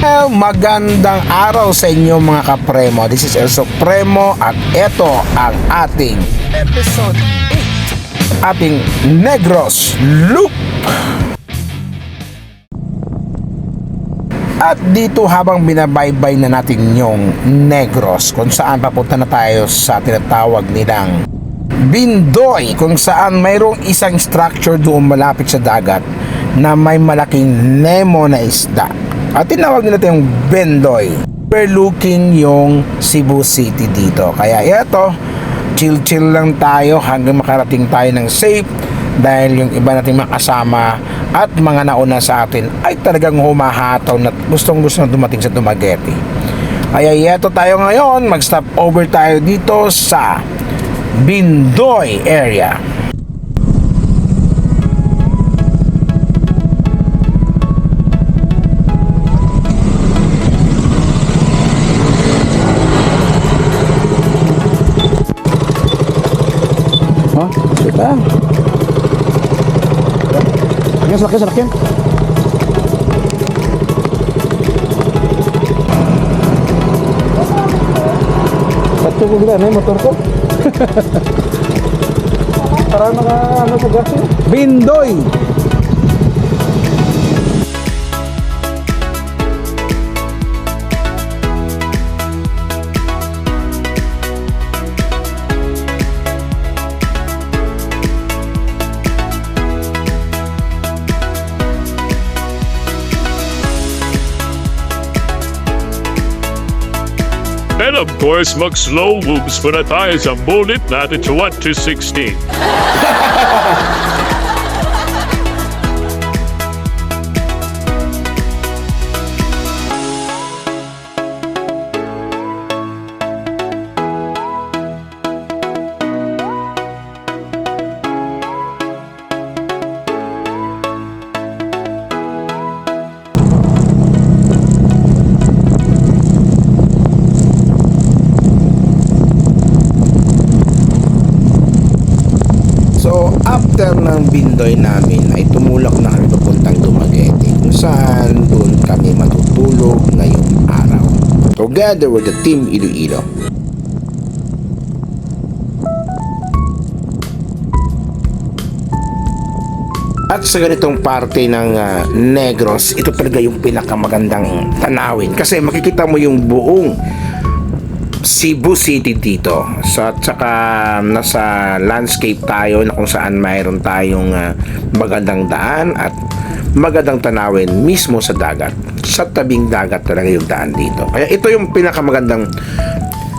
Magandang araw sa inyo mga kapremo. This is El Supremo at ito ang ating episode 8, ating Negros Loop. At dito habang binabaybay na natin yung Negros, kung saan papunta na tayo sa tinatawag nilang Bindoy, kung saan mayroong isang structure doon malapit sa dagat na may malaking Nemo na isda. At tinawag nila ito yung Bindoy, overlooking yung Cebu City dito. Kaya ito, chill-chill lang tayo hanggang makarating tayo ng safe, dahil yung iba nating makasama at mga nauna sa atin ay talagang humahataw na gustong-gusto na dumating sa Dumaguete. Kaya ito tayo ngayon, mag-stop over tayo dito sa Bindoy area. Oh, kita. Sakyan. Satu ko gila na motor ko. Para naka ano sa gas. Bindoy. And of course, mag-slow moves muna tayo sa bullet natin sa 1 to 16. So after ng Bindoy namin ay tumulak na kami papuntang Dumaguete, kung saan doon kami matutulog ngayong araw together with the Team Iloilo. At sa ganitong parte ng Negros, ito talaga yung pinakamagandang tanawin kasi makikita mo yung buong Cebu City dito. So, at saka nasa landscape tayo na kung saan mayroon tayong magandang daan at magandang tanawin mismo sa dagat. Sa tabing dagat talaga yung daan dito. Kaya ito yung pinakamagandang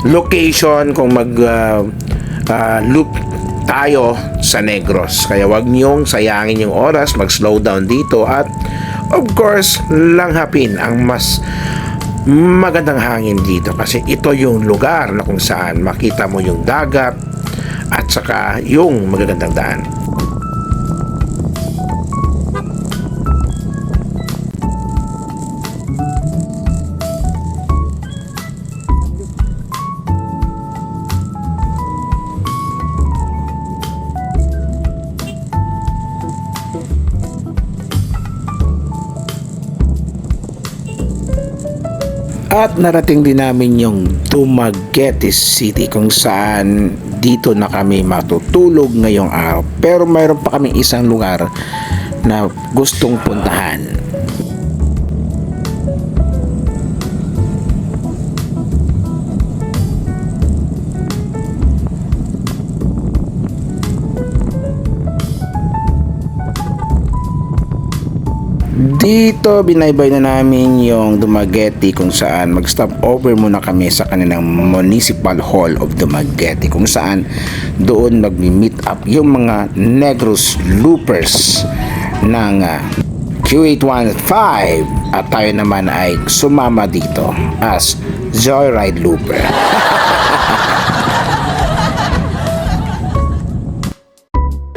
location kung loop tayo sa Negros. Kaya wag niyong sayangin yung oras, mag-slow down dito at of course, langhapin ang mas magandang hangin dito kasi ito yung lugar na kung saan makita mo yung dagat at saka yung magagandang daan. At narating din namin yung Dumaguete City kung saan dito na kami matutulog ngayong araw. Pero mayroon pa kami isang lugar na gustong puntahan. Dito binaybay na namin yung Dumaguete kung saan mag-stop over muna kami sa kanilang Municipal Hall of Dumaguete kung saan doon mag-meet up yung mga Negros Loopers ng Q815 at tayo naman ay sumama dito as Joyride Looper.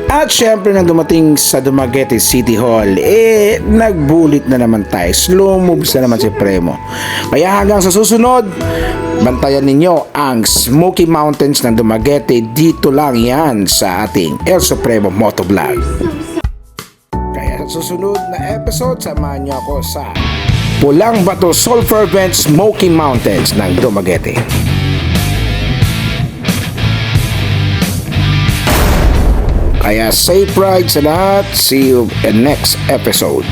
At syempre nang dumating sa Dumaguete City Hall, nagbulit na naman tayo. Slow moves na naman si Premo. Kaya hanggang sa susunod, bantayan ninyo ang Smoky Mountains ng Dumaguete. Dito lang yan sa ating El Supremo Motovlog. Kaya sa susunod na episode, samahan nyo ako sa Pulang Bato Sulphur Vent Smoky Mountains ng Dumaguete. Kaya safe ride sa lahat. See you in next episode.